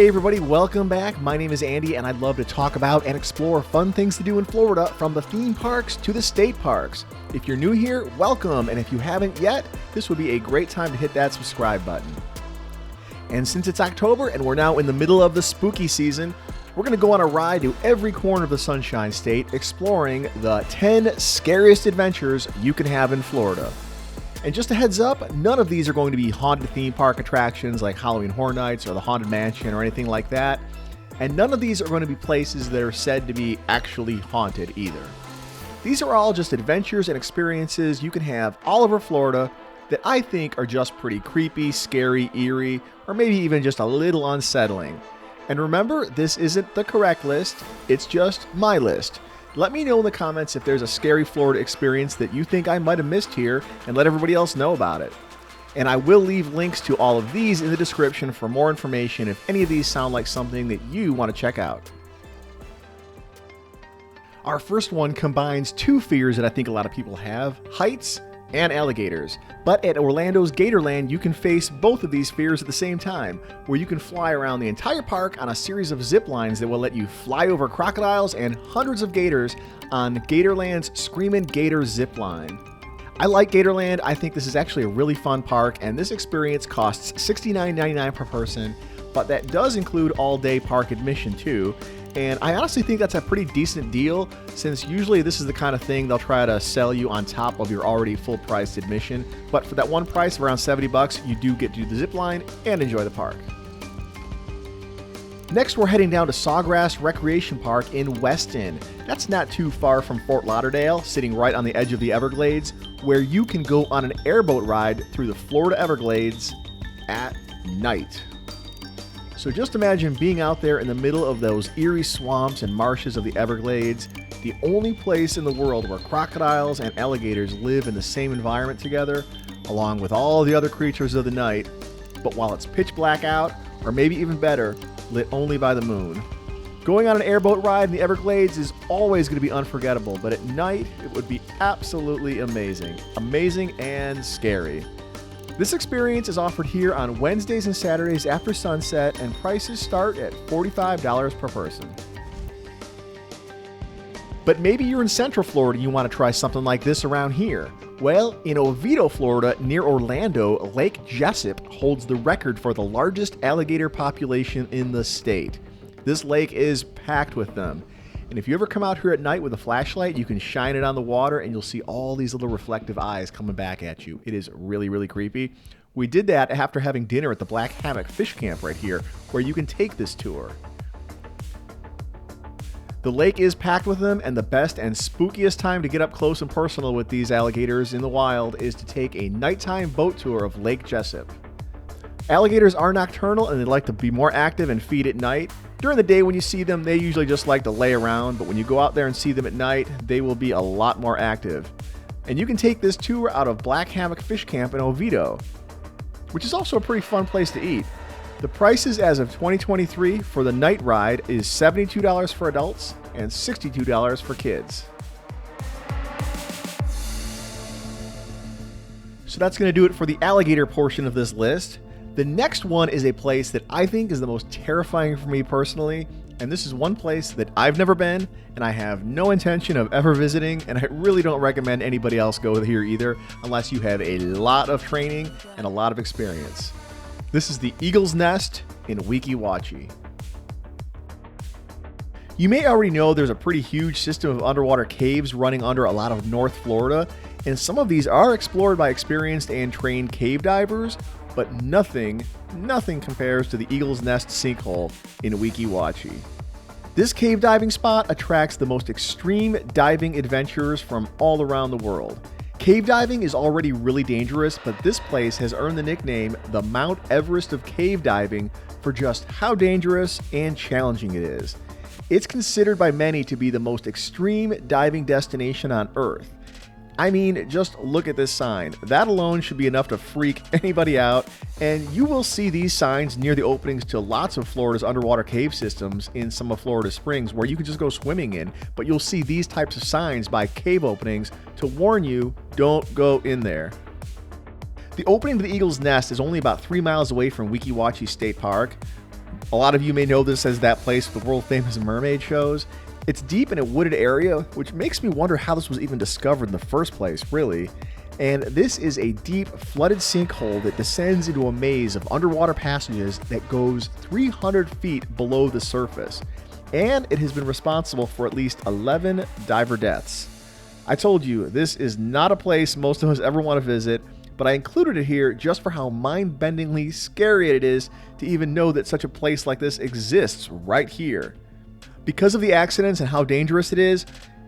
Hey everybody, welcome back. My name is Andy and I'd love to talk about and explore fun things to do in Florida from the theme parks to the state parks. If you're new here, welcome, and if you haven't yet, this would be a great time to hit that subscribe button. And since it's October and we're now in the middle of the spooky season, we're going to go on a ride to every corner of the Sunshine State, exploring the 10 scariest adventures you can have in Florida. And just a heads up, none of these are going to be haunted theme park attractions like Halloween Horror Nights or the Haunted Mansion or anything like that. And none of these are going to be places that are said to be actually haunted either. These are all just adventures and experiences you can have all over Florida that I think are just pretty creepy, scary, eerie, or maybe even just a little unsettling. And remember, this isn't the correct list, it's just my list. Let me know in the comments if there's a scary Florida experience that you think I might have missed here, and let everybody else know about it. And I will leave links to all of these in the description for more information if any of these sound like something that you want to check out. Our first one combines two fears that I think a lot of people have: heights and alligators. But at Orlando's Gatorland, you can face both of these fears at the same time, where you can fly around the entire park on a series of zip lines that will let you fly over crocodiles and hundreds of gators on Gatorland's Screamin' Gator zip line. I like Gatorland. I think this is actually a really fun park, and this experience costs $69.99 per person, but that does include all-day park admission too. And I honestly think that's a pretty decent deal, since usually this is the kind of thing they'll try to sell you on top of your already full-priced admission. But for that one price of around $70, you do get to do the zip line and enjoy the park. Next, we're heading down to Sawgrass Recreation Park in Weston. That's not too far from Fort Lauderdale, sitting right on the edge of the Everglades, where you can go on an airboat ride through the Florida Everglades at night. So just imagine being out there in the middle of those eerie swamps and marshes of the Everglades, the only place in the world where crocodiles and alligators live in the same environment together, along with all the other creatures of the night, but while it's pitch black out, or maybe even better, lit only by the moon. Going on an airboat ride in the Everglades is always going to be unforgettable, but at night it would be absolutely amazing. Amazing and scary. This experience is offered here on Wednesdays and Saturdays after sunset, and prices start at $45 per person. But maybe you're in Central Florida and you want to try something like this around here. Well, in Oviedo, Florida, near Orlando, Lake Jessup holds the record for the largest alligator population in the state. This lake is packed with them. And if you ever come out here at night with a flashlight, you can shine it on the water and you'll see all these little reflective eyes coming back at you. It is really, really creepy. We did that after having dinner at the Black Hammock Fish Camp right here, where you can take this tour. The lake is packed with them, and the best and spookiest time to get up close and personal with these alligators in the wild is to take a nighttime boat tour of Lake Jessup. Alligators are nocturnal and they like to be more active and feed at night. During the day when you see them, they usually just like to lay around, but when you go out there and see them at night, they will be a lot more active. And you can take this tour out of Black Hammock Fish Camp in Oviedo, which is also a pretty fun place to eat. The prices as of 2023 for the night ride is $72 for adults and $62 for kids. So that's going to do it for the alligator portion of this list. The next one is a place that I think is the most terrifying for me personally, and this is one place that I've never been, and I have no intention of ever visiting, and I really don't recommend anybody else go here either, unless you have a lot of training and a lot of experience. This is the Eagle's Nest in Weeki Wachee. You may already know there's a pretty huge system of underwater caves running under a lot of North Florida, and some of these are explored by experienced and trained cave divers, but nothing compares to the Eagle's Nest sinkhole in Weeki Wachee. This cave diving spot attracts the most extreme diving adventurers from all around the world. Cave diving is already really dangerous, but this place has earned the nickname the Mount Everest of cave diving for just how dangerous and challenging it is. It's considered by many to be the most extreme diving destination on Earth. I mean, just look at this sign. That alone should be enough to freak anybody out, and you will see these signs near the openings to lots of Florida's underwater cave systems in some of Florida's springs where you can just go swimming in, but you'll see these types of signs by cave openings to warn you, don't go in there. The opening to the Eagle's Nest is only about 3 miles away from Weeki Wachee State Park, A lot of you may know this as that place with the world famous mermaid shows. It's deep in a wooded area, which makes me wonder how this was even discovered in the first place, really. And this is a deep, flooded sinkhole that descends into a maze of underwater passages that goes 300 feet below the surface. And it has been responsible for at least 11 diver deaths. I told you, this is not a place most of us ever want to visit, but I included it here just for how mind-bendingly scary it is to even know that such a place like this exists right here. Because of the accidents and how dangerous it is,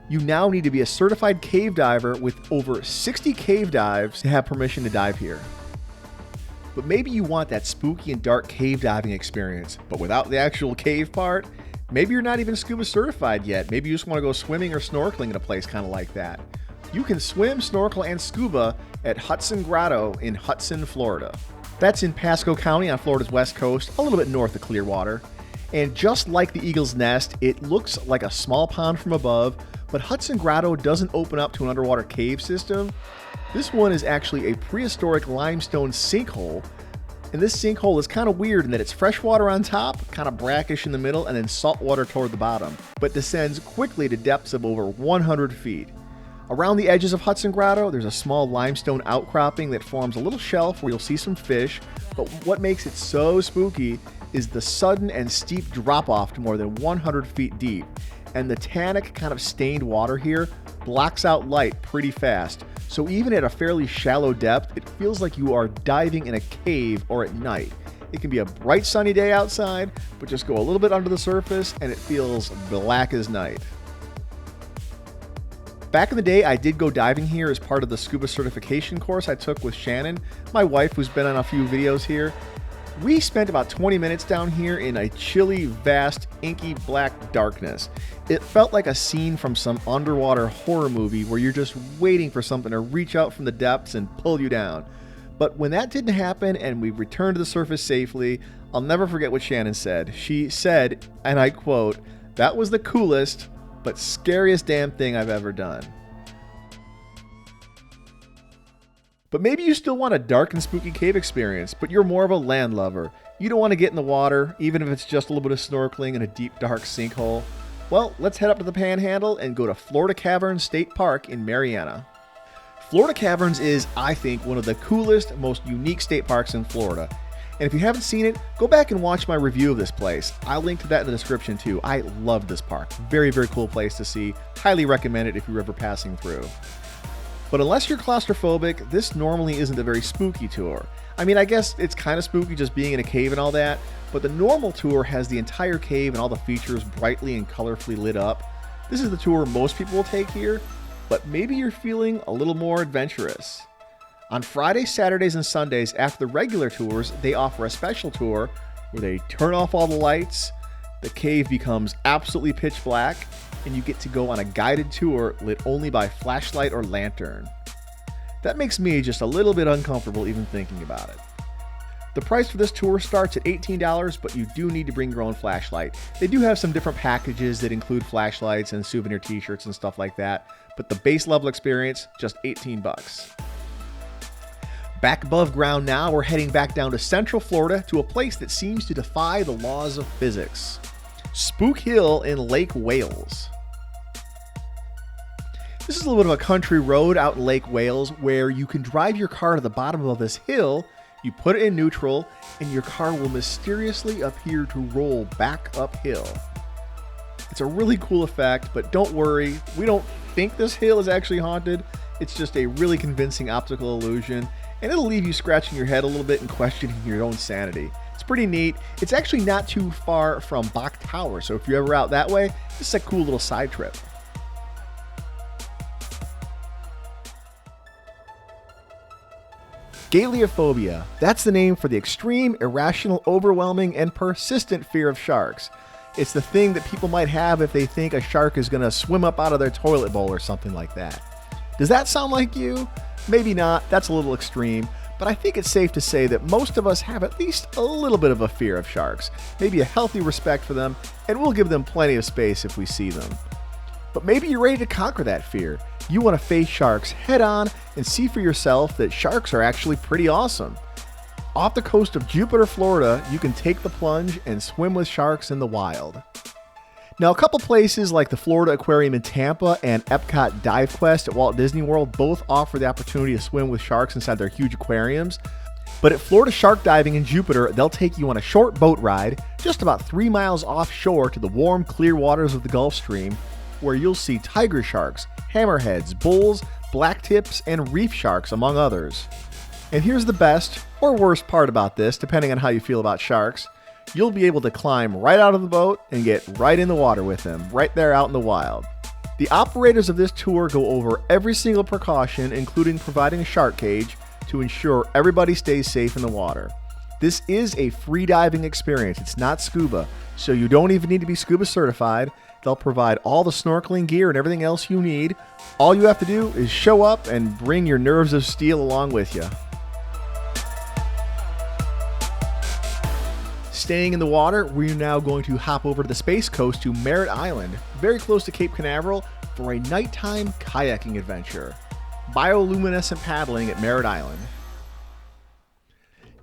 you now need to be a certified cave diver with over 60 cave dives to have permission to dive here. But maybe you want that spooky and dark cave diving experience, but without the actual cave part. Maybe you're not even scuba certified yet. Maybe you just want to go swimming or snorkeling in a place kind of like that. You can swim, snorkel, and scuba at Hudson Grotto in Hudson, Florida. That's in Pasco County on Florida's west coast, a little bit north of Clearwater. And just like the Eagle's Nest, it looks like a small pond from above, but Hudson Grotto doesn't open up to an underwater cave system. This one is actually a prehistoric limestone sinkhole. And this sinkhole is kind of weird in that it's freshwater on top, kind of brackish in the middle, and then saltwater toward the bottom, but descends quickly to depths of over 100 feet. Around the edges of Hudson Grotto, there's a small limestone outcropping that forms a little shelf where you'll see some fish, but what makes it so spooky is the sudden and steep drop-off to more than 100 feet deep, and the tannic kind of stained water here blocks out light pretty fast. So even at a fairly shallow depth, it feels like you are diving in a cave or at night. It can be a bright sunny day outside, but just go a little bit under the surface and it feels black as night. Back in the day, I did go diving here as part of the scuba certification course I took with Shannon, my wife who's been on a few videos here. We spent about 20 minutes down here in a chilly, vast, inky black darkness. It felt like a scene from some underwater horror movie where you're just waiting for something to reach out from the depths and pull you down. But when that didn't happen and we returned to the surface safely, I'll never forget what Shannon said. She said, and I quote, "That was the coolest, but scariest damn thing I've ever done." But maybe you still want a dark and spooky cave experience, but you're more of a land lover. You don't want to get in the water, even if it's just a little bit of snorkeling in a deep, dark sinkhole. Well, let's head up to the Panhandle and go to Florida Caverns State Park in Marianna. Florida Caverns is, I think, one of the coolest, most unique state parks in Florida. And if you haven't seen it, go back and watch my review of this place. I'll link to that in the description too. I love this park. Very, very cool place to see. Highly recommend it if you're ever passing through. But unless you're claustrophobic, this normally isn't a very spooky tour. I mean, I guess it's kind of spooky just being in a cave and all that, but the normal tour has the entire cave and all the features brightly and colorfully lit up. This is the tour most people will take here, but maybe you're feeling a little more adventurous. On Fridays, Saturdays, and Sundays after the regular tours, they offer a special tour where they turn off all the lights, the cave becomes absolutely pitch black, and you get to go on a guided tour lit only by flashlight or lantern. That makes me just a little bit uncomfortable even thinking about it. The price for this tour starts at $18, but you do need to bring your own flashlight. They do have some different packages that include flashlights and souvenir t-shirts and stuff like that, but the base level experience, just 18 bucks. Back above ground now, we're heading back down to Central Florida to a place that seems to defy the laws of physics. Spook Hill in Lake Wales. This is a little bit of a country road out in Lake Wales where you can drive your car to the bottom of this hill, you put it in neutral, and your car will mysteriously appear to roll back uphill. It's a really cool effect, but don't worry, we don't think this hill is actually haunted. It's just a really convincing optical illusion, and it'll leave you scratching your head a little bit and questioning your own sanity. It's pretty neat. It's actually not too far from Bach Tower, so if you're ever out that way, this is a cool little side trip. Galeophobia. That's the name for the extreme, irrational, overwhelming, and persistent fear of sharks. It's the thing that people might have if they think a shark is going to swim up out of their toilet bowl or something like that. Does that sound like you? Maybe not. That's a little extreme. But I think it's safe to say that most of us have at least a little bit of a fear of sharks, maybe a healthy respect for them, and we'll give them plenty of space if we see them. But maybe you're ready to conquer that fear. You want to face sharks head on and see for yourself that sharks are actually pretty awesome. Off the coast of Jupiter, Florida, you can take the plunge and swim with sharks in the wild. Now, a couple places like the Florida Aquarium in Tampa and Epcot Dive Quest at Walt Disney World both offer the opportunity to swim with sharks inside their huge aquariums. But at Florida Shark Diving in Jupiter, they'll take you on a short boat ride just about 3 miles offshore to the warm, clear waters of the Gulf Stream, where you'll see tiger sharks, hammerheads, bulls, blacktips, and reef sharks, among others. And here's the best or worst part about this, depending on how you feel about sharks. You'll be able to climb right out of the boat and get right in the water with them, right there out in the wild. The operators of this tour go over every single precaution, including providing a shark cage, to ensure everybody stays safe in the water. This is a free diving experience. It's not scuba, so you don't even need to be scuba certified. They'll provide all the snorkeling gear and everything else you need. All you have to do is show up and bring your nerves of steel along with you. Staying in the water, we're now going to hop over to the Space Coast to Merritt Island, very close to Cape Canaveral, for a nighttime kayaking adventure. Bioluminescent Paddling at Merritt Island.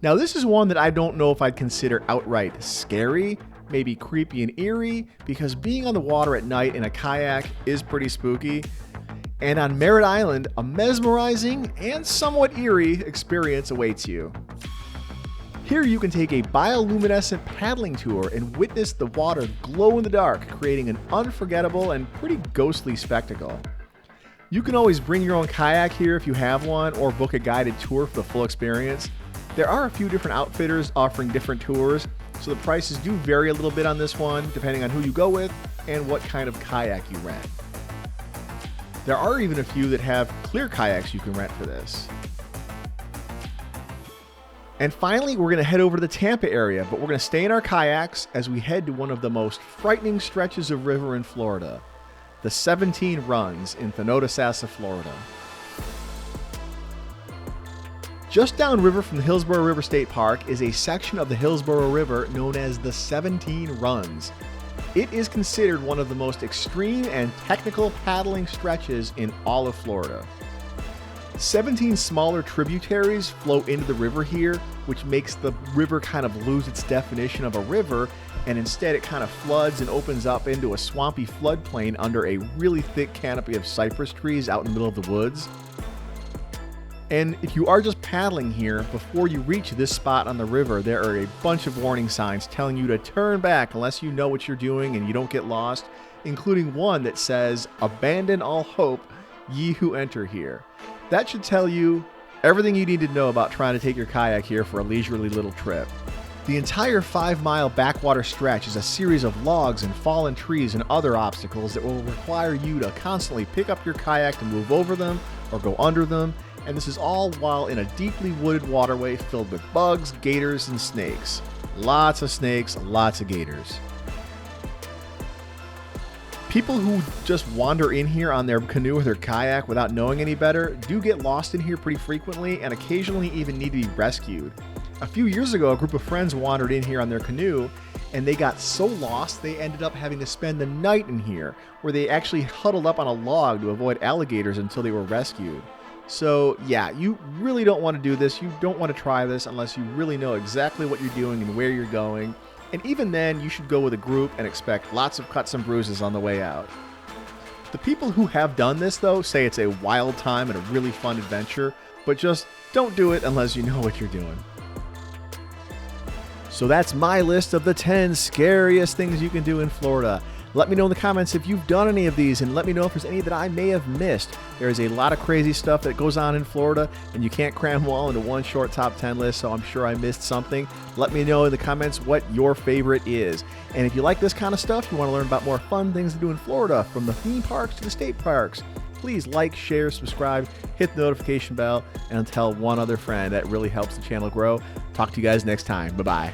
Now, this is one that I don't know if I'd consider outright scary, maybe creepy and eerie, because being on the water at night in a kayak is pretty spooky. And on Merritt Island, a mesmerizing and somewhat eerie experience awaits you. Here you can take a bioluminescent paddling tour and witness the water glow in the dark, creating an unforgettable and pretty ghostly spectacle. You can always bring your own kayak here if you have one, or book a guided tour for the full experience. There are a few different outfitters offering different tours, so the prices do vary a little bit on this one, depending on who you go with and what kind of kayak you rent. There are even a few that have clear kayaks you can rent for this. And finally, we're going to head over to the Tampa area, but we're going to stay in our kayaks as we head to one of the most frightening stretches of river in Florida, the 17 Runs in Thanodisassa, Florida. Just downriver from the Hillsborough River State Park is a section of the Hillsborough River known as the 17 Runs. It is considered one of the most extreme and technical paddling stretches in all of Florida. 17 smaller tributaries flow into the river here, which makes the river kind of lose its definition of a river, and instead it kind of floods and opens up into a swampy floodplain under a really thick canopy of cypress trees out in the middle of the woods. And if you are just paddling here, before you reach this spot on the river, there are a bunch of warning signs telling you to turn back unless you know what you're doing and you don't get lost, including one that says, "Abandon all hope, ye who enter here." That should tell you everything you need to know about trying to take your kayak here for a leisurely little trip. The entire 5-mile backwater stretch is a series of logs and fallen trees and other obstacles that will require you to constantly pick up your kayak to move over them or go under them, and this is all while in a deeply wooded waterway filled with bugs, gators, and snakes. Lots of snakes, lots of gators. People who just wander in here on their canoe or their kayak without knowing any better do get lost in here pretty frequently and occasionally even need to be rescued. A few years ago, a group of friends wandered in here on their canoe and they got so lost they ended up having to spend the night in here, where they actually huddled up on a log to avoid alligators until they were rescued. So yeah, you really don't want to do this. You don't want to try this unless you really know exactly what you're doing and where you're going. And even then, you should go with a group and expect lots of cuts and bruises on the way out. The people who have done this, though, say it's a wild time and a really fun adventure, but just don't do it unless you know what you're doing. So that's my list of the 10 scariest things you can do in Florida. Let me know in the comments if you've done any of these, and let me know if there's any that I may have missed. There is a lot of crazy stuff that goes on in Florida, and you can't cram them all into one short top 10 list, so I'm sure I missed something. Let me know in the comments what your favorite is. And if you like this kind of stuff, you want to learn about more fun things to do in Florida, from the theme parks to the state parks, please like, share, subscribe, hit the notification bell, and tell one other friend. That really helps the channel grow. Talk to you guys next time. Bye-bye.